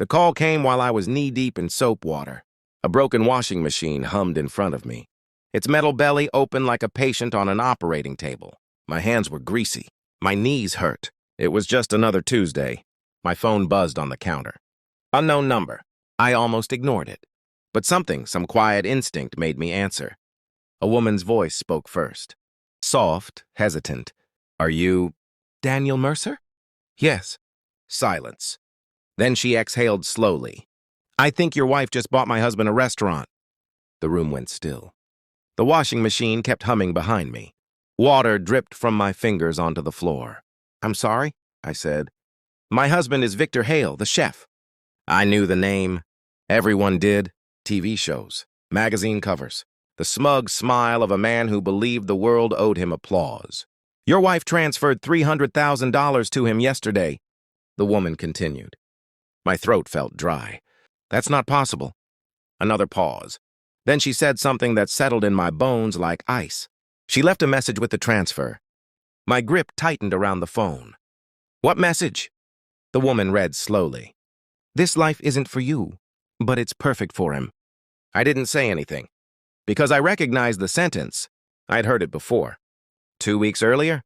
The call came while I was knee-deep in soap water. A broken washing machine hummed in front of me. Its metal belly open like a patient on an operating table. My hands were greasy. My knees hurt. It was just another Tuesday. My phone buzzed on the counter. Unknown number. I almost ignored it. But some quiet instinct made me answer. A woman's voice spoke first. Soft, hesitant. Are you Daniel Mercer? Yes. Silence. Then she exhaled slowly. I think your wife just bought my husband a restaurant. The room went still. The washing machine kept humming behind me. Water dripped from my fingers onto the floor. I'm sorry, I said. My husband is Victor Hale, the chef. I knew the name. Everyone did. TV shows, magazine covers. The smug smile of a man who believed the world owed him applause. Your wife transferred $300,000 to him yesterday, the woman continued. My throat felt dry. That's not possible. Another pause. Then she said something that settled in my bones like ice. She left a message with the transfer. My grip tightened around the phone. What message? The woman read slowly. This life isn't for you, but it's perfect for him. I didn't say anything, because I recognized the sentence. I'd heard it before. 2 weeks earlier,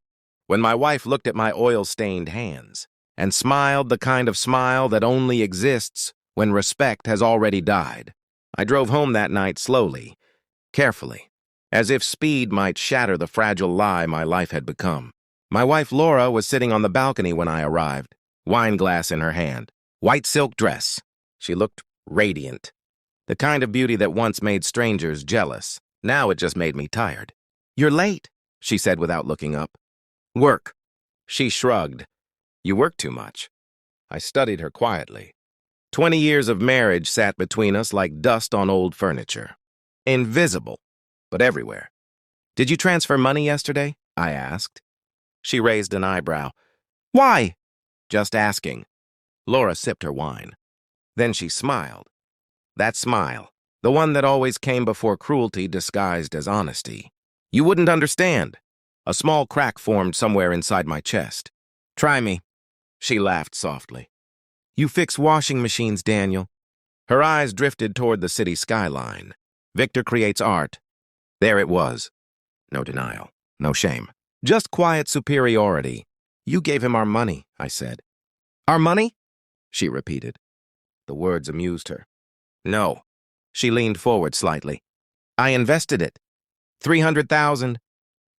when my wife looked at my oil-stained hands and smiled the kind of smile that only exists when respect has already died. I drove home that night slowly, carefully, as if speed might shatter the fragile lie my life had become. My wife Laura was sitting on the balcony when I arrived, wine glass in her hand, white silk dress. She looked radiant, the kind of beauty that once made strangers jealous. Now it just made me tired. You're late, she said without looking up. Work. She shrugged. You work too much. I studied her quietly. 20 years of marriage sat between us like dust on old furniture. Invisible, but everywhere. Did you transfer money yesterday? I asked. She raised an eyebrow. Why? Just asking. Laura sipped her wine. Then she smiled. That smile, the one that always came before cruelty disguised as honesty. You wouldn't understand. A small crack formed somewhere inside my chest. Try me. She laughed softly. You fix washing machines, Daniel. Her eyes drifted toward the city skyline. Victor creates art. There it was. No denial, no shame. Just quiet superiority. You gave him our money, I said. Our money? She repeated. The words amused her. No. She leaned forward slightly. I invested it. 300,000.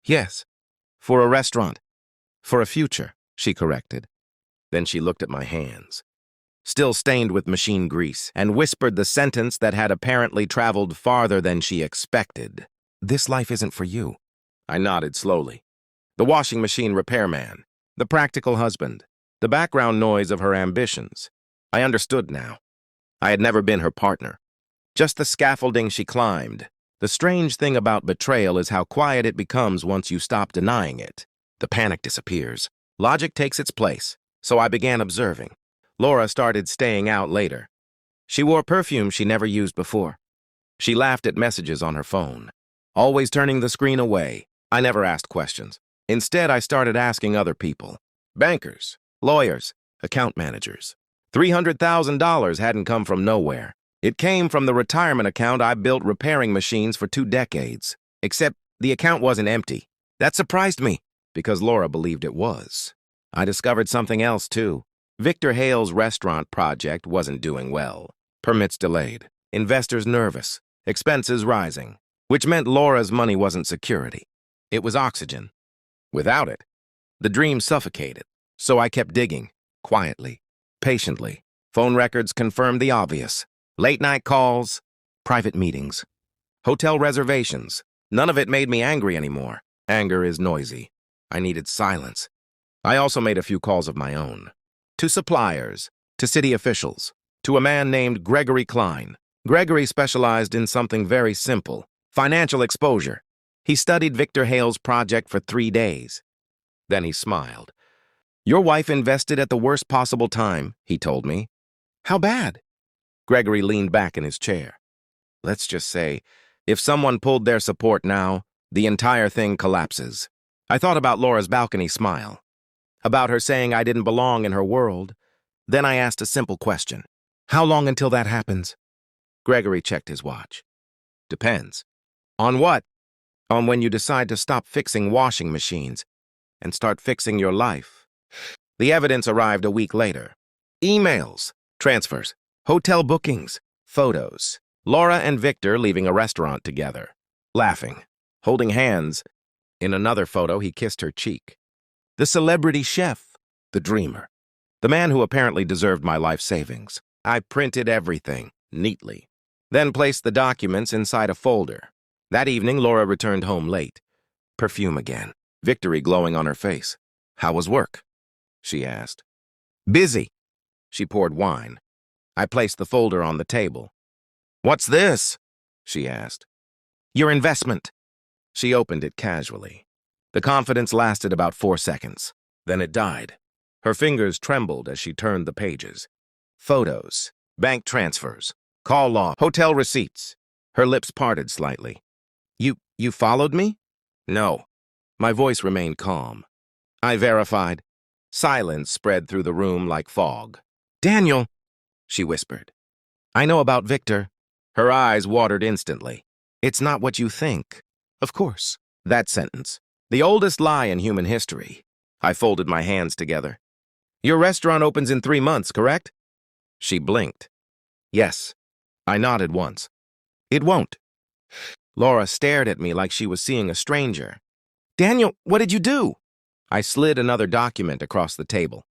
Yes. For a restaurant. For a future, she corrected. Then she looked at my hands, still stained with machine grease, and whispered the sentence that had apparently traveled farther than she expected. This life isn't for you. I nodded slowly. The washing machine repairman, the practical husband, the background noise of her ambitions. I understood now. I had never been her partner. Just the scaffolding she climbed. The strange thing about betrayal is how quiet it becomes once you stop denying it. The panic disappears. Logic takes its place. So I began observing. Laura started staying out later. She wore perfume she never used before. She laughed at messages on her phone, always turning the screen away. I never asked questions. Instead, I started asking other people. Bankers, lawyers, account managers. $300,000 hadn't come from nowhere. It came from the retirement account I built repairing machines for 2 decades. Except the account wasn't empty. That surprised me, because Laura believed it was. I discovered something else, too. Victor Hale's restaurant project wasn't doing well. Permits delayed, investors nervous, expenses rising, which meant Laura's money wasn't security. It was oxygen. Without it, the dream suffocated. So I kept digging, quietly, patiently. Phone records confirmed the obvious. Late-night calls, private meetings, hotel reservations. None of it made me angry anymore. Anger is noisy. I needed silence. I also made a few calls of my own. To suppliers, to city officials, to a man named Gregory Klein. Gregory specialized in something very simple, financial exposure. He studied Victor Hale's project for 3 days. Then he smiled. Your wife invested at the worst possible time, he told me. How bad? Gregory leaned back in his chair. Let's just say, if someone pulled their support now, the entire thing collapses. I thought about Laura's balcony smile, about her saying I didn't belong in her world. Then I asked a simple question. How long until that happens? Gregory checked his watch. Depends. On what? On when you decide to stop fixing washing machines and start fixing your life. The evidence arrived a week later. Emails, transfers, hotel bookings, photos. Laura and Victor leaving a restaurant together, laughing, holding hands. In another photo, he kissed her cheek. The celebrity chef, the dreamer, the man who apparently deserved my life savings. I printed everything, neatly, then placed the documents inside a folder. That evening, Laura returned home late. Perfume again, victory glowing on her face. How was work? She asked. Busy. She poured wine. I placed the folder on the table. What's this? She asked. Your investment. She opened it casually. The confidence lasted about 4 seconds. Then it died. Her fingers trembled as she turned the pages. Photos, bank transfers, call log, hotel receipts. Her lips parted slightly. You followed me? No. My voice remained calm. I verified. Silence spread through the room like fog. Daniel, she whispered. I know about Victor. Her eyes watered instantly. It's not what you think. Of course. That sentence. The oldest lie in human history. I folded my hands together. Your restaurant opens in 3 months, correct? She blinked. Yes. I nodded once. It won't. Laura stared at me like she was seeing a stranger. Daniel, what did you do? I slid another document across the table.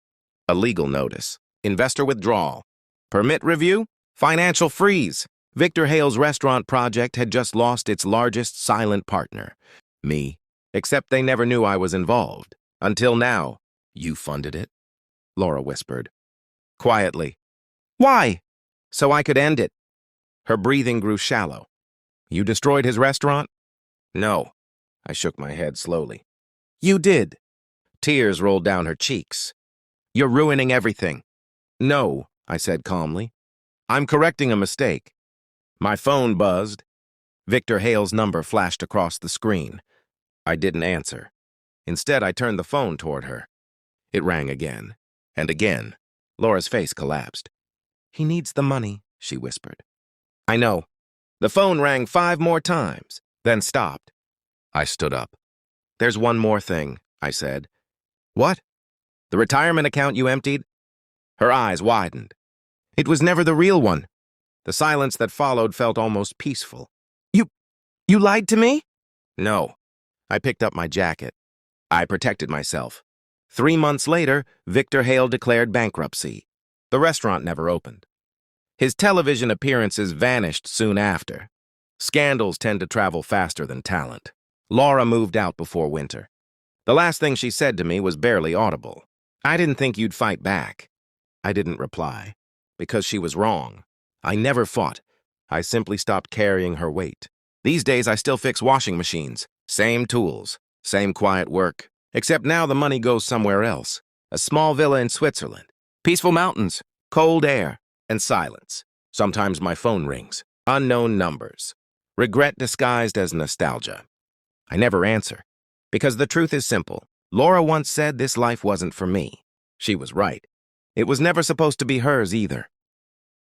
A legal notice. Investor withdrawal. Permit review. Financial freeze. Victor Hale's restaurant project had just lost its largest silent partner. Me. Except they never knew I was involved. Until now. You funded it? Laura whispered. Quietly. Why? So I could end it. Her breathing grew shallow. You destroyed his restaurant? No. I shook my head slowly. You did. Tears rolled down her cheeks. You're ruining everything. No, I said calmly. I'm correcting a mistake. My phone buzzed. Victor Hale's number flashed across the screen. I didn't answer. Instead, I turned the phone toward her. It rang again, and again. Laura's face collapsed. He needs the money, she whispered. I know. The phone rang 5 more times, then stopped. I stood up. There's one more thing, I said. What? The retirement account you emptied? Her eyes widened. It was never the real one. The silence that followed felt almost peaceful. You lied to me? No. I picked up my jacket. I protected myself. 3 months later, Victor Hale declared bankruptcy. The restaurant never opened. His television appearances vanished soon after. Scandals tend to travel faster than talent. Laura moved out before winter. The last thing she said to me was barely audible. I didn't think you'd fight back. I didn't reply, because she was wrong. I never fought. I simply stopped carrying her weight. These days, I still fix washing machines. Same tools, same quiet work, except now the money goes somewhere else. A small villa in Switzerland. Peaceful mountains, cold air, and silence. Sometimes my phone rings. Unknown numbers. Regret disguised as nostalgia. I never answer, because the truth is simple. Laura once said this life wasn't for me. She was right. It was never supposed to be hers either.